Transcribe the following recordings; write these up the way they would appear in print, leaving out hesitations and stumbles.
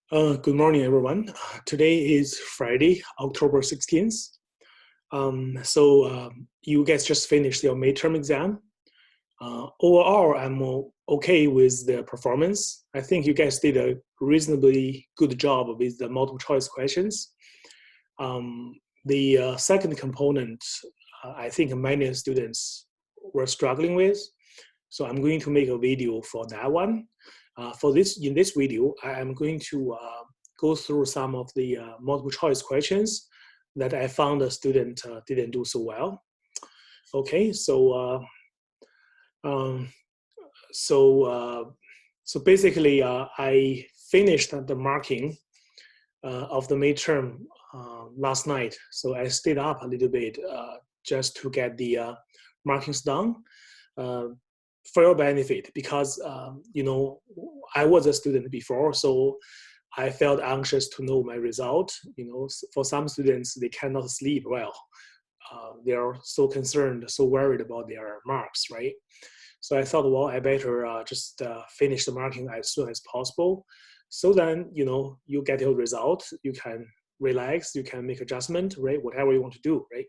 Good morning, everyone. Today is Friday, October 16th. You guys just finished your midterm exam. Overall, I'm okay with the performance. I think you guys did a reasonably good job with the multiple choice questions. The second component, I think many students were struggling with. So I'm going to make a video for that one. In this video, I am going to go through some of the multiple choice questions that I found the student didn't do so well. Okay, um, so basically, I finished the marking of the midterm last night. So I stayed up a little bit just to get the markings done. For your benefit, because I was a student before, so I felt anxious to know my result. For some students, they cannot sleep well. They are so concerned, so worried about their marks, right? So I thought, well, I better just finish the marking as soon as possible. So then, you get your result, you can relax, you can make adjustment, right? Whatever you want to do, right?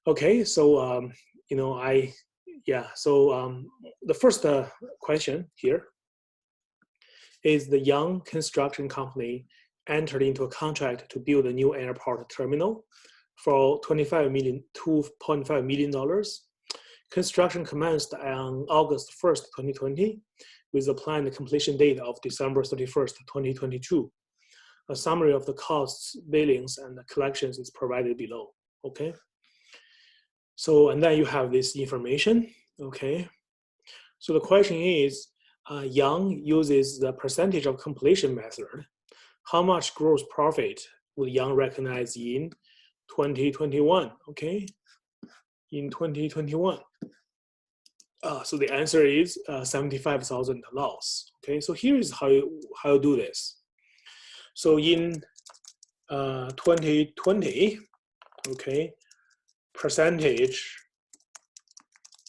Okay, so the first question here is the Young Construction Company entered into a contract to build a new airport terminal for $2.5 million. Construction commenced on August 1st, 2020, with a planned completion date of December 31st, 2022. A summary of the costs, billings, and collections is provided below. Okay. So, and then you have this information, okay? So the question is, Young uses the percentage of completion method. How much gross profit will Young recognize in 2021, okay? In 2021. So the answer is 75,000 loss, okay? So here is how you do this. So in 2020, okay, percentage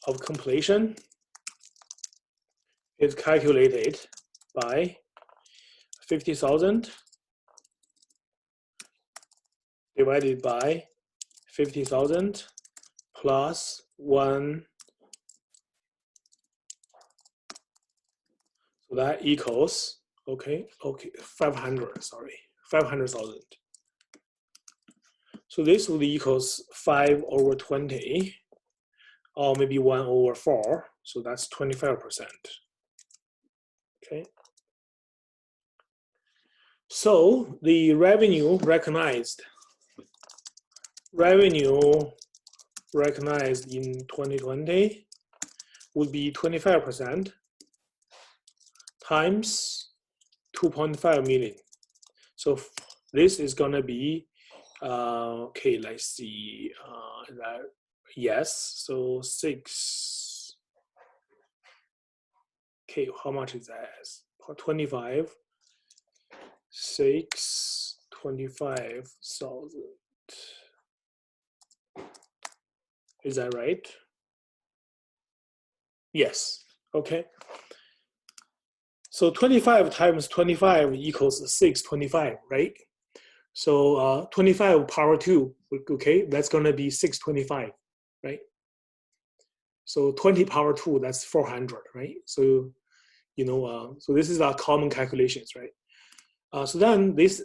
of completion is calculated by 50,000 divided by 50,000 plus 1. So that equals, 500,000. So this would equals 5 over 20, or maybe 1 over 4. So that's 25%. Okay. So the revenue recognized in 2020 would be 25% times 2.5 million. So this is gonna be okay. Let's see. Yes. So 6. Okay, how much is that? 25. 25,000. Is that right? Yes. Okay. So 25 times 25 equals 625, right? So 25 power 2, okay, that's going to be 625, right? So 20 power 2, that's 400, right? So, so this is our common calculations, right? So then this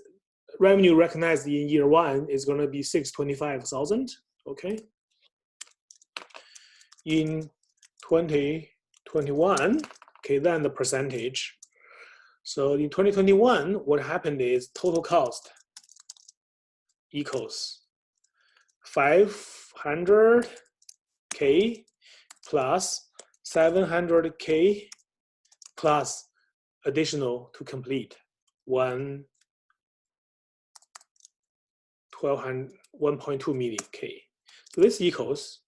revenue recognized in year 1 is going to be 625,000, okay? In 2021, okay, then the percentage. So in 2021, what happened is total cost equals 500K plus 700K plus additional to complete 1.2 million K. So this equals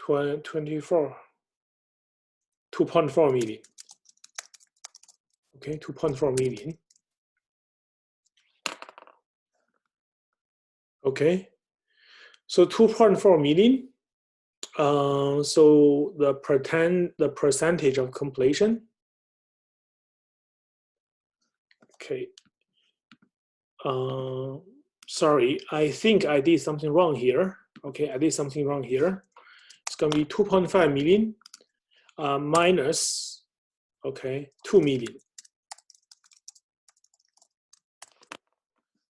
2.4 million. Okay, 2.4 million. Okay, so 2.4 million. So the percentage of completion Okay. Sorry, I think I did something wrong here. Okay, I did something wrong here. It's going to be 2.5 million minus, okay, 2 million.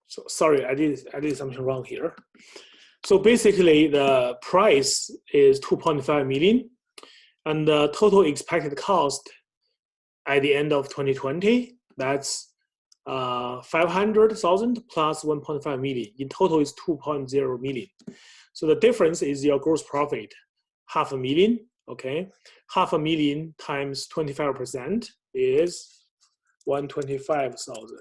So sorry, I did something wrong here. So basically, the price is 2.5 million, and the total expected cost at the end of 2020, that's 500,000 plus 1.5 million. In total, is 2.0 million. So the difference is your gross profit, 500,000. Okay, 500,000 times 25% is 125,000.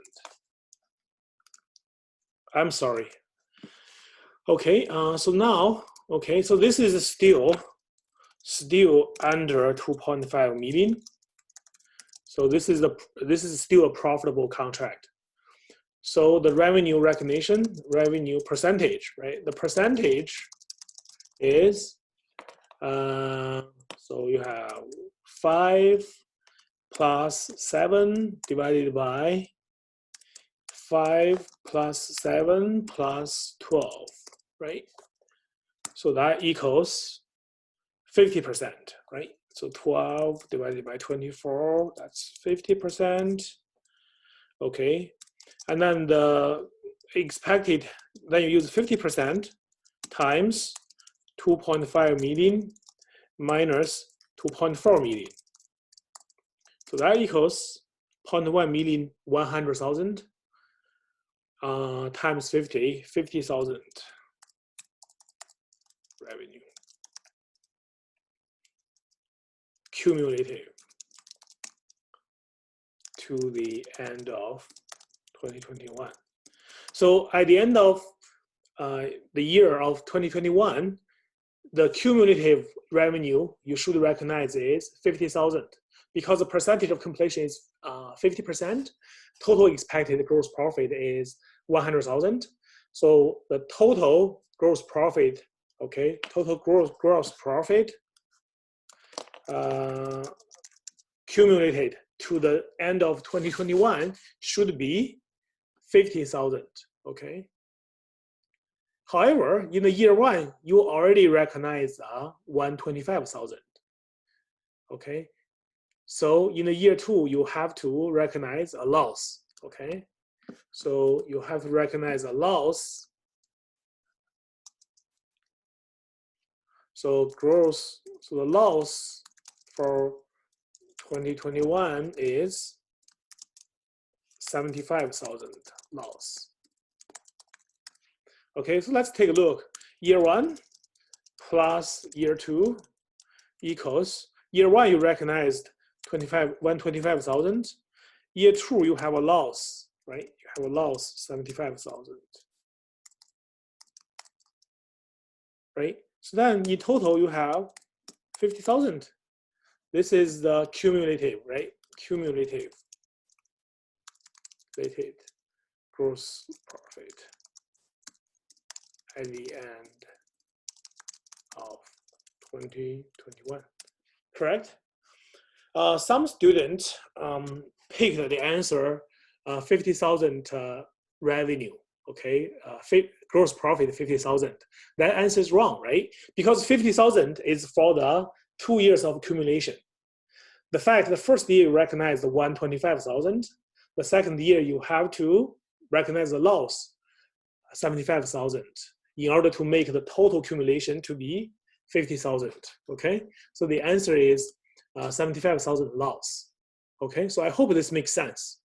I'm sorry. Okay, so now, okay, so this is still under 2.5 million. So this is still a profitable contract. So the revenue recognition, revenue percentage, right? The percentage is so you have 5 plus 7 divided by 5 plus 7 plus 12, right? So that equals 50%, right? So 12 divided by 24, that's 50%. Okay, and then the expected, then you use 50% times 2.5 million minus 2.4 million. So that equals 0.1 million 100,000 times 50,000 revenue. Cumulative to the end of 2021. So at the end of the year of 2021, the cumulative revenue you should recognize is 50,000 because the percentage of completion is 50%. Total expected gross profit is 100,000. So the total gross profit, okay, total gross profit cumulated to the end of 2021 should be 50,000, okay? However, in the year one, you already recognize 125,000, okay? So in the year two, you have to recognize a loss, okay? So you have to recognize a loss. So the loss for 2021 is 75,000 loss. Okay, so let's take a look. Year one plus year two equals, year one you recognized 125,000. Year two you have a loss, right? You have a loss 75,000, right? So then in total you have 50,000. This is the cumulative, right? Cumulative related gross profit at the end of 2021, correct? Some students picked the answer 50,000 revenue, okay? Gross profit 50,000. That answer is wrong, right? Because 50,000 is for the 2 years of accumulation. The fact the first year you recognize the 125,000, the second year you have to recognize the loss 75,000 in order to make the total accumulation to be 50,000, okay? So the answer is 75,000 loss, okay? So I hope this makes sense.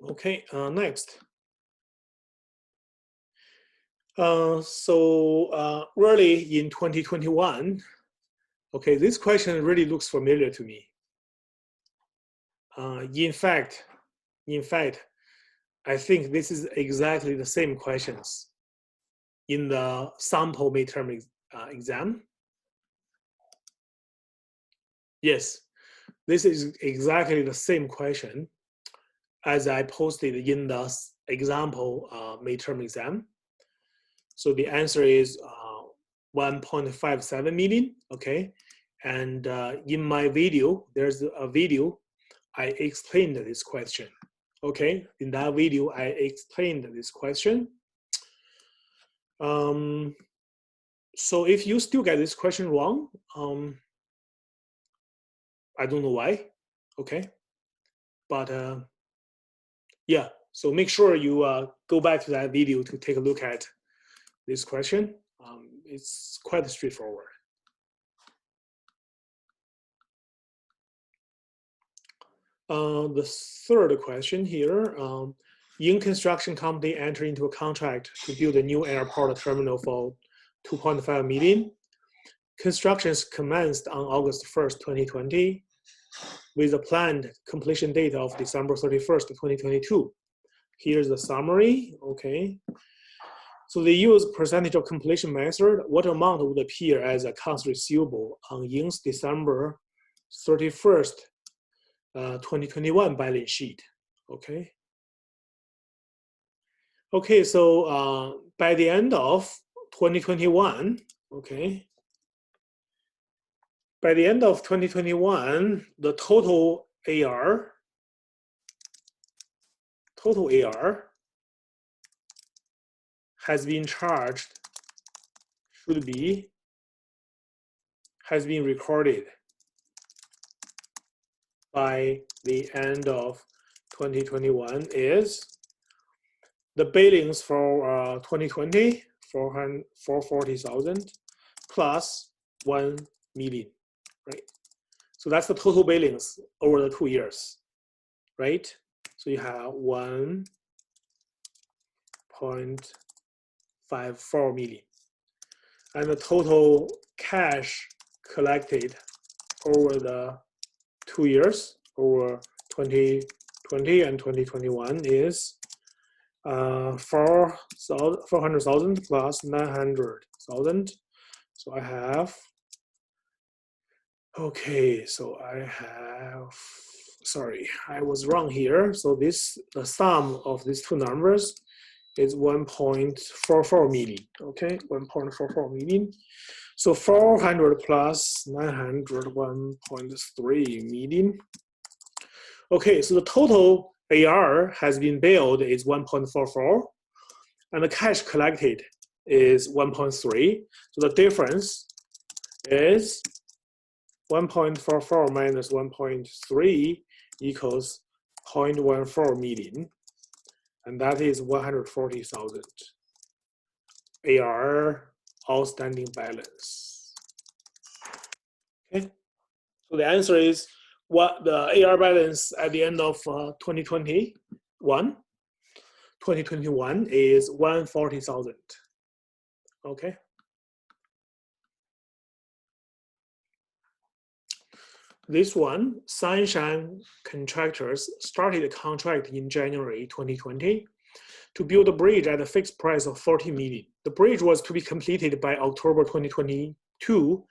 Okay, next. Early in 2021, okay, this question really looks familiar to me. In fact, I think this is exactly the same questions in the sample midterm exam. Yes, this is exactly the same question as I posted in the example midterm exam. So the answer is 1.57 million, okay? And in my video, there's a video I explained this question. Okay, in that video, I explained this question. So if you still get this question wrong, I don't know why, okay? But yeah, so make sure you go back to that video to take a look at this question. It's quite straightforward. The third question here, Ying Construction Company entered into a contract to build a new airport terminal for 2.5 million. Constructions commenced on August 1st, 2020, with a planned completion date of December 31st, 2022. Here's the summary, okay. So they use percentage of completion method. What amount would appear as accounts receivable on Ying's December 31st, 2021 balance sheet, okay. Okay, so by the end of 2021, okay, by the end of 2021, the total AR has been charged, has been recorded by the end of 2021 is the billings for 2020, 440,000 plus 1 million, right? So that's the total billings over the 2 years, right? So you have 1.54 million. And the total cash collected over the 2 years, over 2020 and 2021 is 400,000 plus 900,000. So I have, okay, so I have, sorry, I was wrong here. So this, the sum of these two numbers is 1.44 million, okay, 1.44 million. So 400 plus 900, 1.3 million. Okay, so the total AR has been billed is 1.44, and the cash collected is 1.3. So the difference is 1.44 minus 1.3 equals 0.14 million, and that is 140,000 AR outstanding balance. Okay, so the answer is what the AR balance at the end of 2021 is 140,000. Okay. This one, Sunshine Contractors started a contract in January 2020 to build a bridge at a fixed price of 40 million. The bridge was to be completed by October 2022.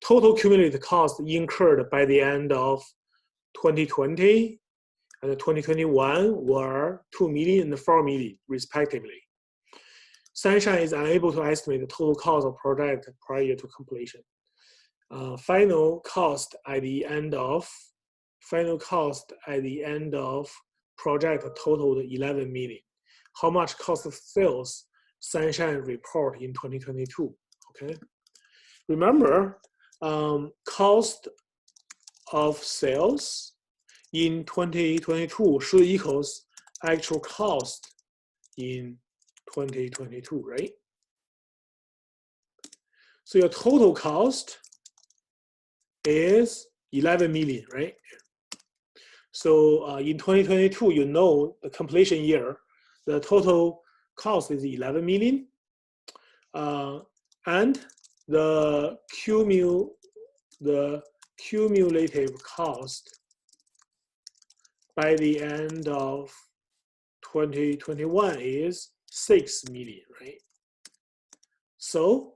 Total cumulative cost incurred by the end of 2020 and 2021 were 2 million and 4 million, respectively. Sunshine is unable to estimate the total cost of project prior to completion. Final cost at the end of project totaled 11 million. How much cost of sales Sunshine report in 2022? Okay, remember, cost of sales in 2022 should equals actual cost in 2022, right? So your total cost is 11 million, right? So in 2022, you know the completion year, the total cost is 11 million, and the cumulative cost by the end of 2021 is 6 million, right? So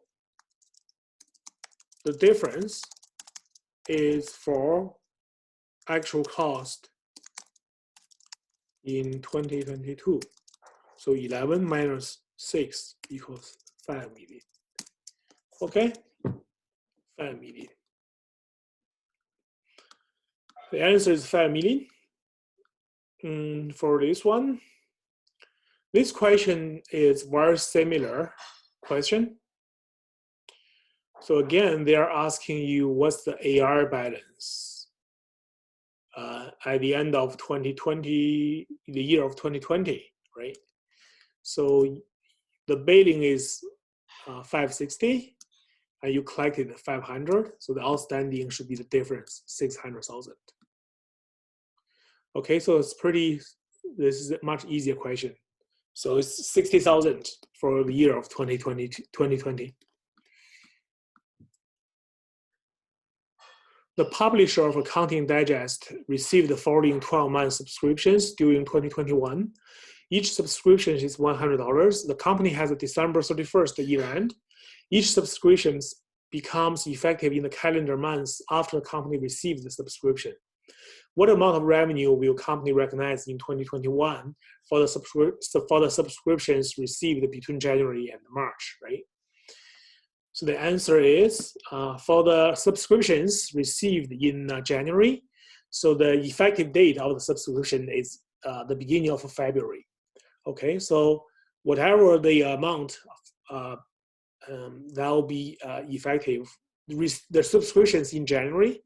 the difference is for actual cost in 2022. So 11 minus 6 equals 5 million. Okay, 5 million. The answer is 5 million. For this one, this question is very similar question. So again, they are asking you what's the AR balance at the end of 2020, the year of 2020, right? So the billing is 560, and you collected 500. So the outstanding should be the difference, 600,000. Okay, so it's this is a much easier question. So it's 60,000 for the year of 2020. The publisher of Accounting Digest received the following 12-month subscriptions during 2021. Each subscription is $100. The company has a December 31st year end. Each subscription becomes effective in the calendar months after the company receives the subscription. What amount of revenue will company recognize in 2021 for the subscriptions received between January and March, right? So the answer is for the subscriptions received in January, so the effective date of the subscription is the beginning of February. Okay, so whatever the amount that will be effective, the subscriptions in January.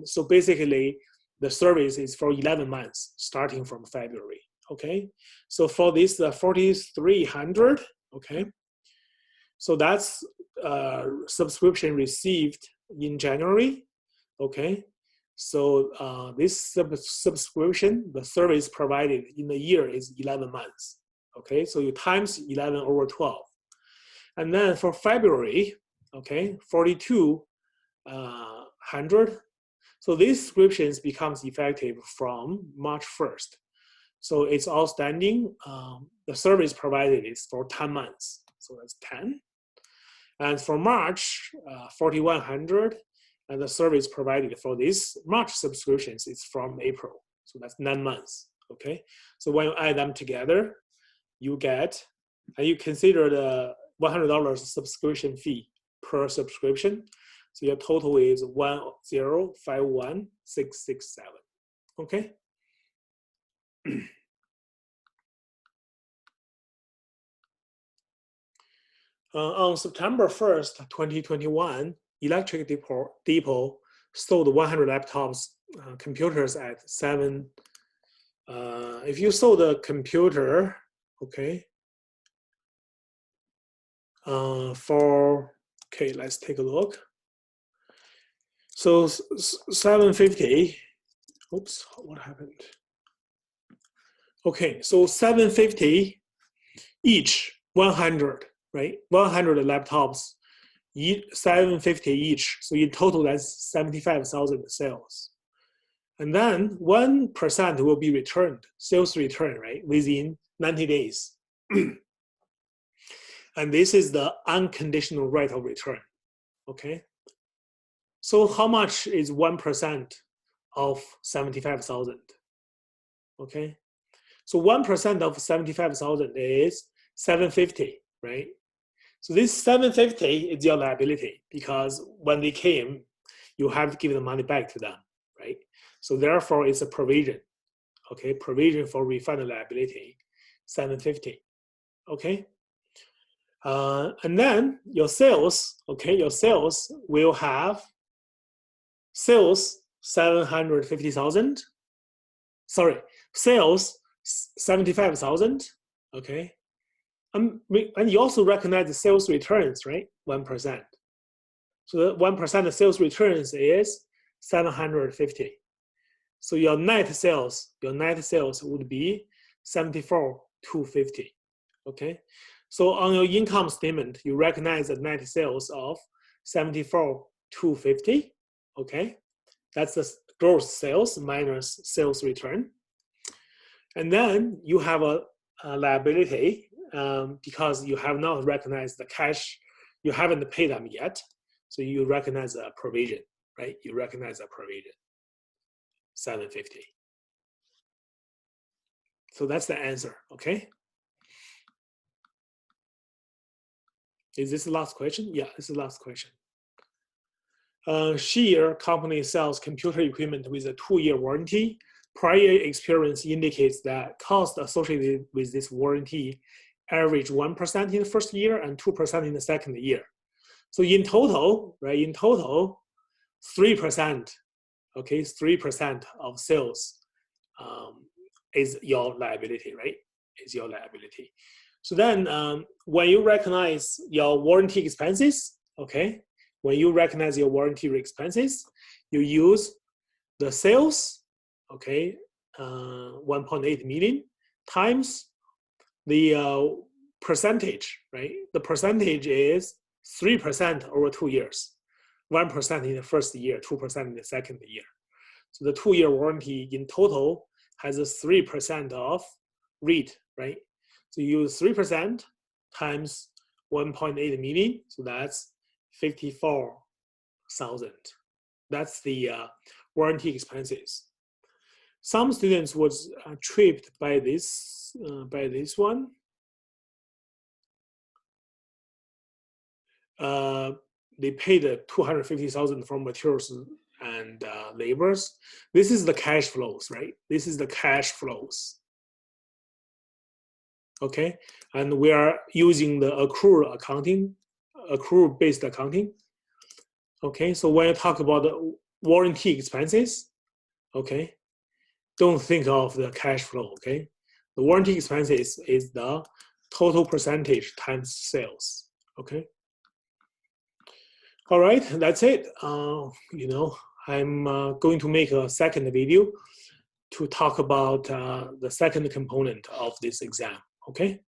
So basically, the service is for 11 months, starting from February. Okay, so for this 4,300. Okay, so that's subscription received in January. Okay, so this subscription, the service provided in the year is 11 months. Okay, so you times 11 over 12. And then for February, okay, 4,200. So these subscriptions becomes effective from March 1st. So it's outstanding. The service provided is for 10 months. So that's 10. And for March, 4,100. And the service provided for this March subscriptions is from April. So that's 9 months. Okay. So when you add them together, you get, and you consider the $100 subscription fee per subscription. So your total is 1051667. Okay. On September 1st, 2021, Electric Depot sold 100 laptops, computers at 7. If you sold a computer, okay, okay, let's take a look. So 750, oops, what happened? Okay, so 750 each, 100, right? 100 laptops, 750 each. So in total, that's 75,000 sales. And then 1% will be returned, sales return, right? Within 90 days. And this is the unconditional right of return, okay? So how much is 1% of 75,000? Okay, so 1% of 75,000 is 750, right? So this 750 is your liability because when they came, you have to give the money back to them, right? So therefore, it's a provision, okay? Provision for refund liability, 750, okay? And then your sales, okay? Your sales will have sales 750,000. Sorry, sales 75,000. Okay, and you also recognize the sales returns, right? 1%. So the 1% of sales returns is 750. So your net sales would be 74,250. Okay, so on your income statement, you recognize the net sales of 74,250. Okay, that's the gross sales minus sales return. And then you have a liability because you have not recognized the cash, you haven't paid them yet. So you recognize a provision, right? You recognize a provision, 750. So that's the answer, okay? Is this the last question? Yeah, this is the last question. Shear company sells computer equipment with a 2-year warranty. Prior experience indicates that cost associated with this warranty average 1% in the first year and 2% in the second year. So in total, right? In total, 3%. Okay, 3% of sales is your liability, right? Is your liability. So then, when you recognize your warranty expenses, okay, when you recognize your warranty expenses, you use the sales, okay, 1.8 million times the percentage, right? The percentage is 3% over 2 years, 1% in the first year, 2% in the second year. So the 2-year warranty in total has a 3% of rate, right? So you use 3% times 1.8 million, so that's 54,000. That's the warranty expenses. Some students was tripped by this one. They paid 250,000 for materials and labors. This is the cash flows, right? This is the cash flows. Okay, and we are using the accrual-based accounting. Okay, so when you talk about the warranty expenses, okay, don't think of the cash flow, okay? The warranty expenses is the total percentage times sales, okay? All right, that's it. You know, I'm going to make a second video to talk about the second component of this exam, okay?